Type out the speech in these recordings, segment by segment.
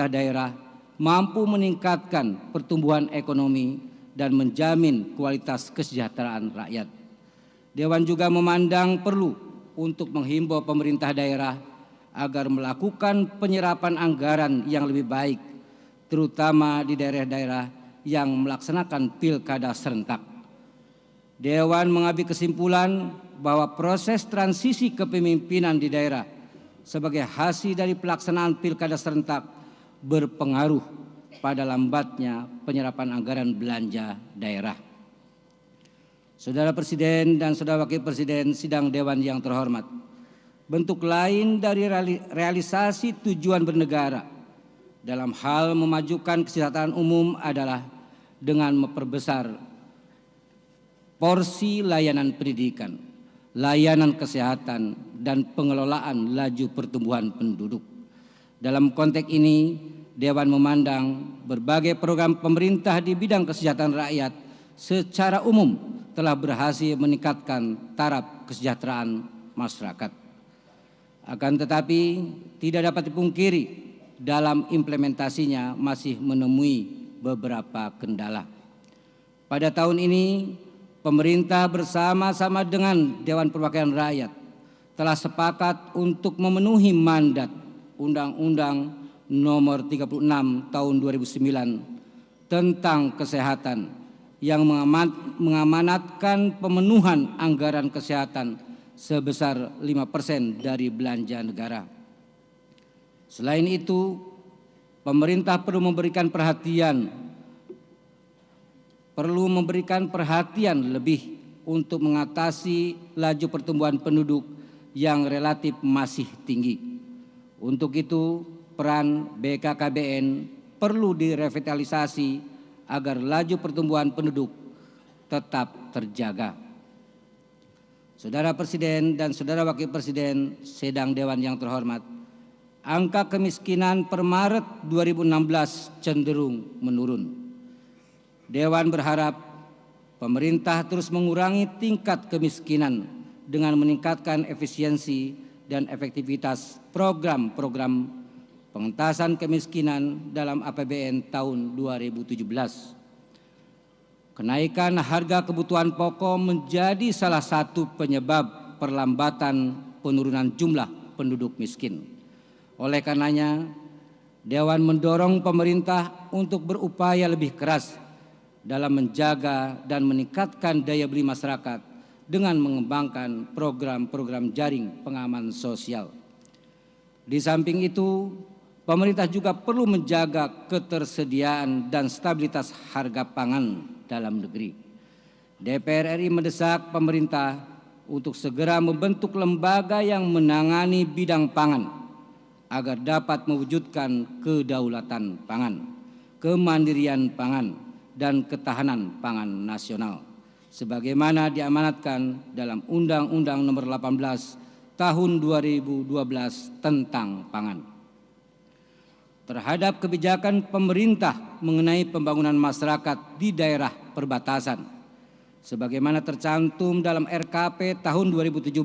pemerintah daerah mampu meningkatkan pertumbuhan ekonomi dan menjamin kualitas kesejahteraan rakyat. Dewan juga memandang perlu untuk menghimbau pemerintah daerah agar melakukan penyerapan anggaran yang lebih baik, terutama di daerah-daerah yang melaksanakan pilkada serentak. Dewan mengambil kesimpulan bahwa proses transisi kepemimpinan di daerah sebagai hasil dari pelaksanaan pilkada serentak berpengaruh pada lambatnya penyerapan anggaran belanja daerah. Saudara Presiden dan Saudara Wakil Presiden sidang Dewan yang terhormat, bentuk lain dari realisasi tujuan bernegara dalam hal memajukan kesejahteraan umum adalah dengan memperbesar porsi layanan pendidikan, layanan kesehatan, dan pengelolaan laju pertumbuhan penduduk. Dalam konteks ini, Dewan memandang berbagai program pemerintah di bidang kesejahteraan rakyat secara umum telah berhasil meningkatkan taraf kesejahteraan masyarakat. Akan tetapi, tidak dapat dipungkiri dalam implementasinya masih menemui beberapa kendala. Pada tahun ini, pemerintah bersama-sama dengan Dewan Perwakilan Rakyat telah sepakat untuk memenuhi mandat Undang-Undang Nomor 36 Tahun 2009 tentang kesehatan yang mengamanatkan pemenuhan anggaran kesehatan sebesar 5% dari belanja negara. Selain itu, pemerintah perlu memberikan perhatian lebih untuk mengatasi laju pertumbuhan penduduk yang relatif masih tinggi. Untuk itu, peran BKKBN perlu direvitalisasi agar laju pertumbuhan penduduk tetap terjaga. Saudara Presiden dan Saudara Wakil Presiden sidang Dewan yang terhormat, angka kemiskinan per Maret 2016 cenderung menurun. Dewan berharap pemerintah terus mengurangi tingkat kemiskinan dengan meningkatkan efisiensi dan efektivitas program-program pengentasan kemiskinan dalam APBN tahun 2017. Kenaikan harga kebutuhan pokok menjadi salah satu penyebab perlambatan penurunan jumlah penduduk miskin. Oleh karenanya, Dewan mendorong pemerintah untuk berupaya lebih keras dalam menjaga dan meningkatkan daya beli masyarakat dengan mengembangkan program-program jaring pengaman sosial. Di samping itu, pemerintah juga perlu menjaga ketersediaan dan stabilitas harga pangan dalam negeri. DPR RI mendesak pemerintah untuk segera membentuk lembaga yang menangani bidang pangan agar dapat mewujudkan kedaulatan pangan, kemandirian pangan, dan ketahanan pangan nasional sebagaimana diamanatkan dalam Undang-Undang Nomor 18 Tahun 2012 tentang pangan. Terhadap kebijakan pemerintah mengenai pembangunan masyarakat di daerah perbatasan sebagaimana tercantum dalam RKP tahun 2017,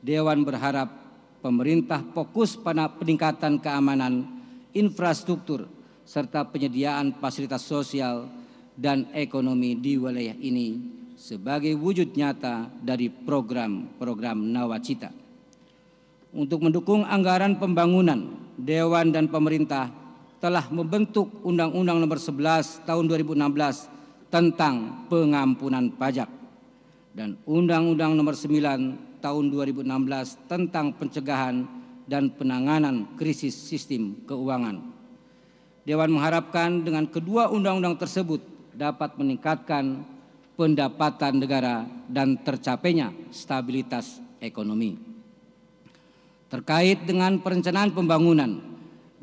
Dewan berharap pemerintah fokus pada peningkatan keamanan, infrastruktur, serta penyediaan fasilitas sosial dan ekonomi di wilayah ini sebagai wujud nyata dari program-program Nawacita. Untuk mendukung anggaran pembangunan, Dewan dan pemerintah telah membentuk Undang-Undang Nomor 11 Tahun 2016 tentang pengampunan pajak dan Undang-Undang Nomor 9 Tahun 2016 tentang pencegahan dan penanganan krisis sistem keuangan. Dewan mengharapkan dengan kedua undang-undang tersebut dapat meningkatkan pendapatan negara dan tercapainya stabilitas ekonomi. Terkait dengan perencanaan pembangunan,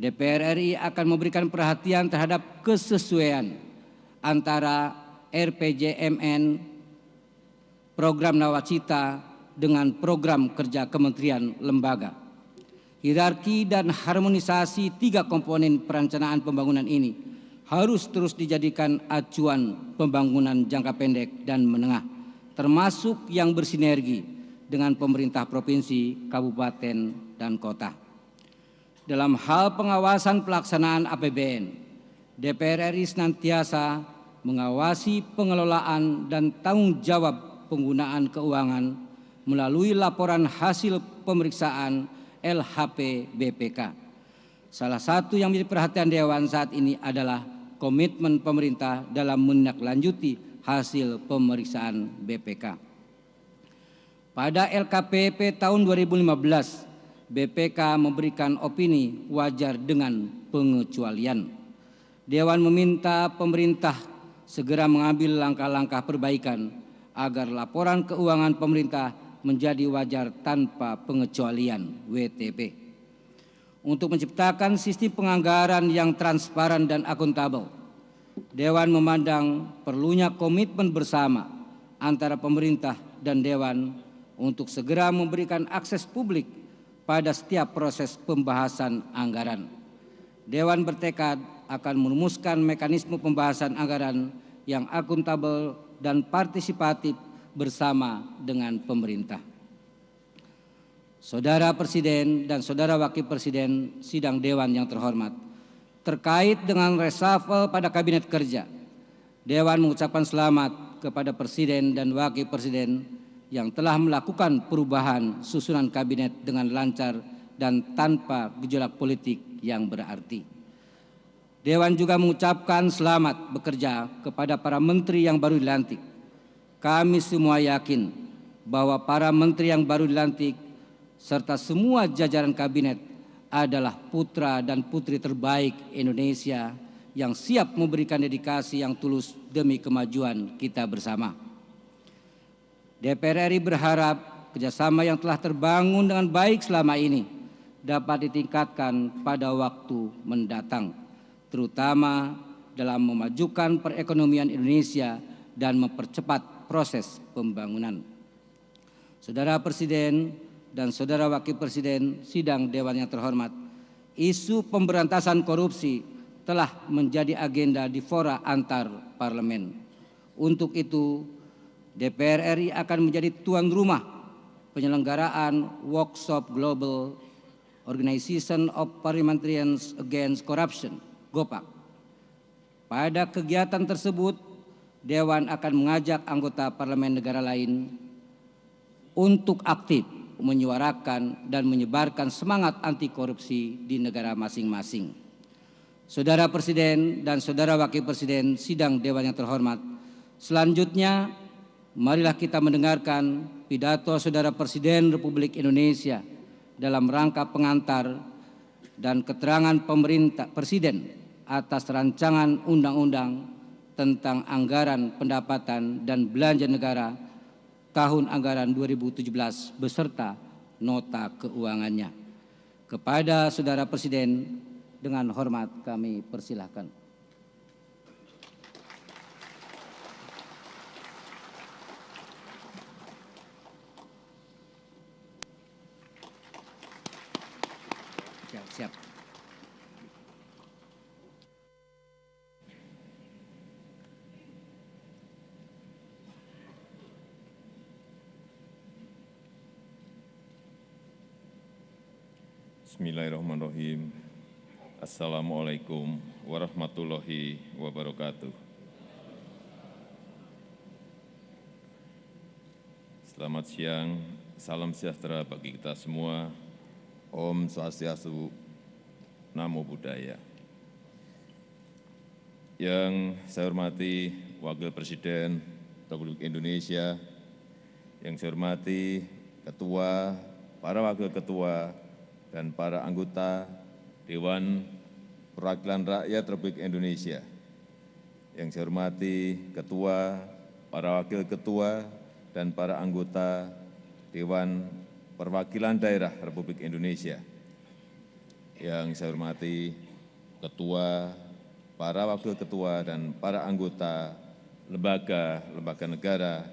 DPR RI akan memberikan perhatian terhadap kesesuaian antara RPJMN, program Nawacita, dengan program kerja kementerian lembaga. Hierarki dan harmonisasi tiga komponen perencanaan pembangunan ini harus terus dijadikan acuan pembangunan jangka pendek dan menengah, termasuk yang bersinergi dengan pemerintah provinsi, kabupaten, dan kota. dalam hal pengawasan pelaksanaan APBN, DPR RI senantiasa mengawasi pengelolaan dan tanggung jawab penggunaan keuangan melalui laporan hasil pemeriksaan LHP BPK. Salah satu yang menjadi perhatian Dewan saat ini adalah komitmen pemerintah dalam menindaklanjuti hasil pemeriksaan BPK. Pada LKPP tahun 2015, BPK memberikan opini wajar dengan pengecualian. Dewan meminta pemerintah segera mengambil langkah-langkah perbaikan agar laporan keuangan pemerintah menjadi wajar tanpa pengecualian WTP. Untuk menciptakan sistem penganggaran yang transparan dan akuntabel, Dewan memandang perlunya komitmen bersama antara pemerintah dan Dewan untuk segera memberikan akses publik pada setiap proses pembahasan anggaran. Dewan bertekad akan merumuskan mekanisme pembahasan anggaran yang akuntabel dan partisipatif bersama dengan pemerintah. Saudara Presiden dan Saudara Wakil Presiden sidang Dewan yang terhormat, terkait dengan reshuffle pada Kabinet Kerja, Dewan mengucapkan selamat kepada Presiden dan Wakil Presiden yang telah melakukan perubahan susunan kabinet dengan lancar dan tanpa gejolak politik yang berarti. Dewan juga mengucapkan selamat bekerja kepada para menteri yang baru dilantik. Kami semua yakin bahwa para menteri yang baru dilantik serta semua jajaran kabinet adalah putra dan putri terbaik Indonesia yang siap memberikan dedikasi yang tulus demi kemajuan kita bersama. DPR RI berharap kerjasama yang telah terbangun dengan baik selama ini dapat ditingkatkan pada waktu mendatang, terutama dalam memajukan perekonomian Indonesia dan mempercepat proses pembangunan. Saudara Presiden dan Saudara Wakil Presiden sidang Dewan yang terhormat, isu pemberantasan korupsi telah menjadi agenda di fora antar parlemen. Untuk itu, DPR RI akan menjadi tuan rumah penyelenggaraan Workshop Global Organization of Parliamentarians Against Corruption, GOPAC. Pada kegiatan tersebut, Dewan akan mengajak anggota parlemen negara lain untuk aktif menyuarakan dan menyebarkan semangat anti korupsi di negara masing-masing. Saudara Presiden dan Saudara Wakil Presiden sidang Dewan yang terhormat, selanjutnya marilah kita mendengarkan pidato Saudara Presiden Republik Indonesia dalam rangka pengantar dan keterangan pemerintah Presiden atas rancangan undang-undang tentang anggaran pendapatan dan belanja negara tahun anggaran 2017 beserta nota keuangannya. Kepada Saudara Presiden, dengan hormat kami persilahkan. Siap. Bismillahirrahmanirrahim. Assalamualaikum warahmatullahi wabarakatuh. Selamat siang, salam sejahtera bagi kita semua. Om Swastiastu, Namo Buddhaya. Yang saya hormati Wakil Presiden Republik Indonesia, yang saya hormati Ketua, para Wakil Ketua, dan para anggota Dewan Perwakilan Rakyat Republik Indonesia, yang saya hormati Ketua, para Wakil Ketua, dan para anggota Dewan Perwakilan Daerah Republik Indonesia, yang saya hormati Ketua, para Wakil Ketua, dan para anggota lembaga negara,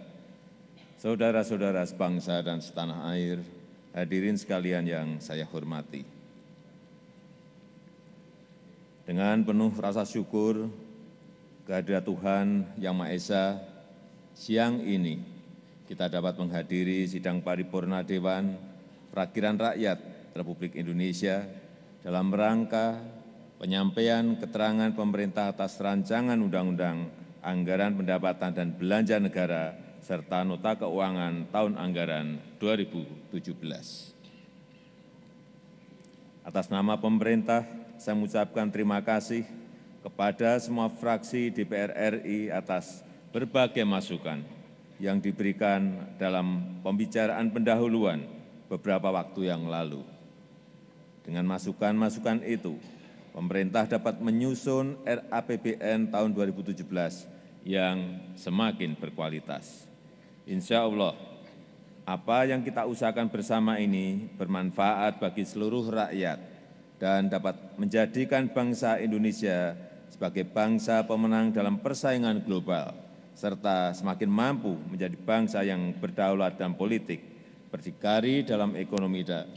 saudara-saudara sebangsa dan setanah air, hadirin sekalian yang saya hormati. Dengan penuh rasa syukur kehadirat Tuhan Yang Maha Esa, siang ini kita dapat menghadiri sidang paripurna Dewan Perwakilan Rakyat Republik Indonesia dalam rangka penyampaian keterangan pemerintah atas rancangan undang-undang anggaran pendapatan dan belanja negara serta nota keuangan tahun anggaran 2017. Atas nama pemerintah, saya mengucapkan terima kasih kepada semua fraksi DPR RI atas berbagai masukan yang diberikan dalam pembicaraan pendahuluan beberapa waktu yang lalu. Dengan masukan-masukan itu, pemerintah dapat menyusun RAPBN tahun 2017 yang semakin berkualitas. Insya Allah, apa yang kita usahakan bersama ini bermanfaat bagi seluruh rakyat dan dapat menjadikan bangsa Indonesia sebagai bangsa pemenang dalam persaingan global, serta semakin mampu menjadi bangsa yang berdaulat dalam politik, berdikari dalam ekonomi, dan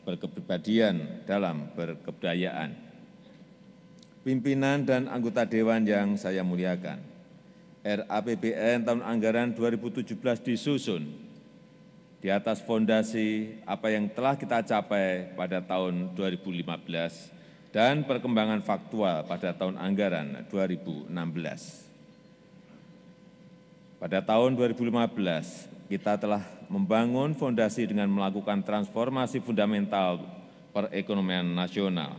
berkepribadian dalam berkebudayaan. Pimpinan dan anggota Dewan yang saya muliakan, RAPBN tahun anggaran 2017 disusun di atas fondasi apa yang telah kita capai pada tahun 2015 dan perkembangan faktual pada tahun anggaran 2016. Pada tahun 2015, kita telah membangun fondasi dengan melakukan transformasi fundamental perekonomian nasional.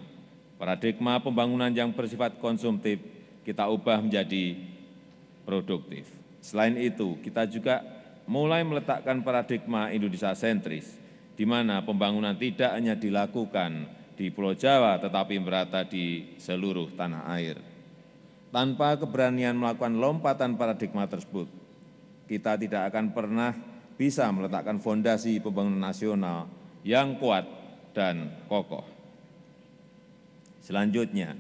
Paradigma pembangunan yang bersifat konsumtif kita ubah menjadi produktif. Selain itu, kita juga mulai meletakkan paradigma Indonesia sentris, di mana pembangunan tidak hanya dilakukan di Pulau Jawa, tetapi merata di seluruh tanah air. Tanpa keberanian melakukan lompatan paradigma tersebut, kita tidak akan pernah bisa meletakkan fondasi pembangunan nasional yang kuat dan kokoh. Selanjutnya,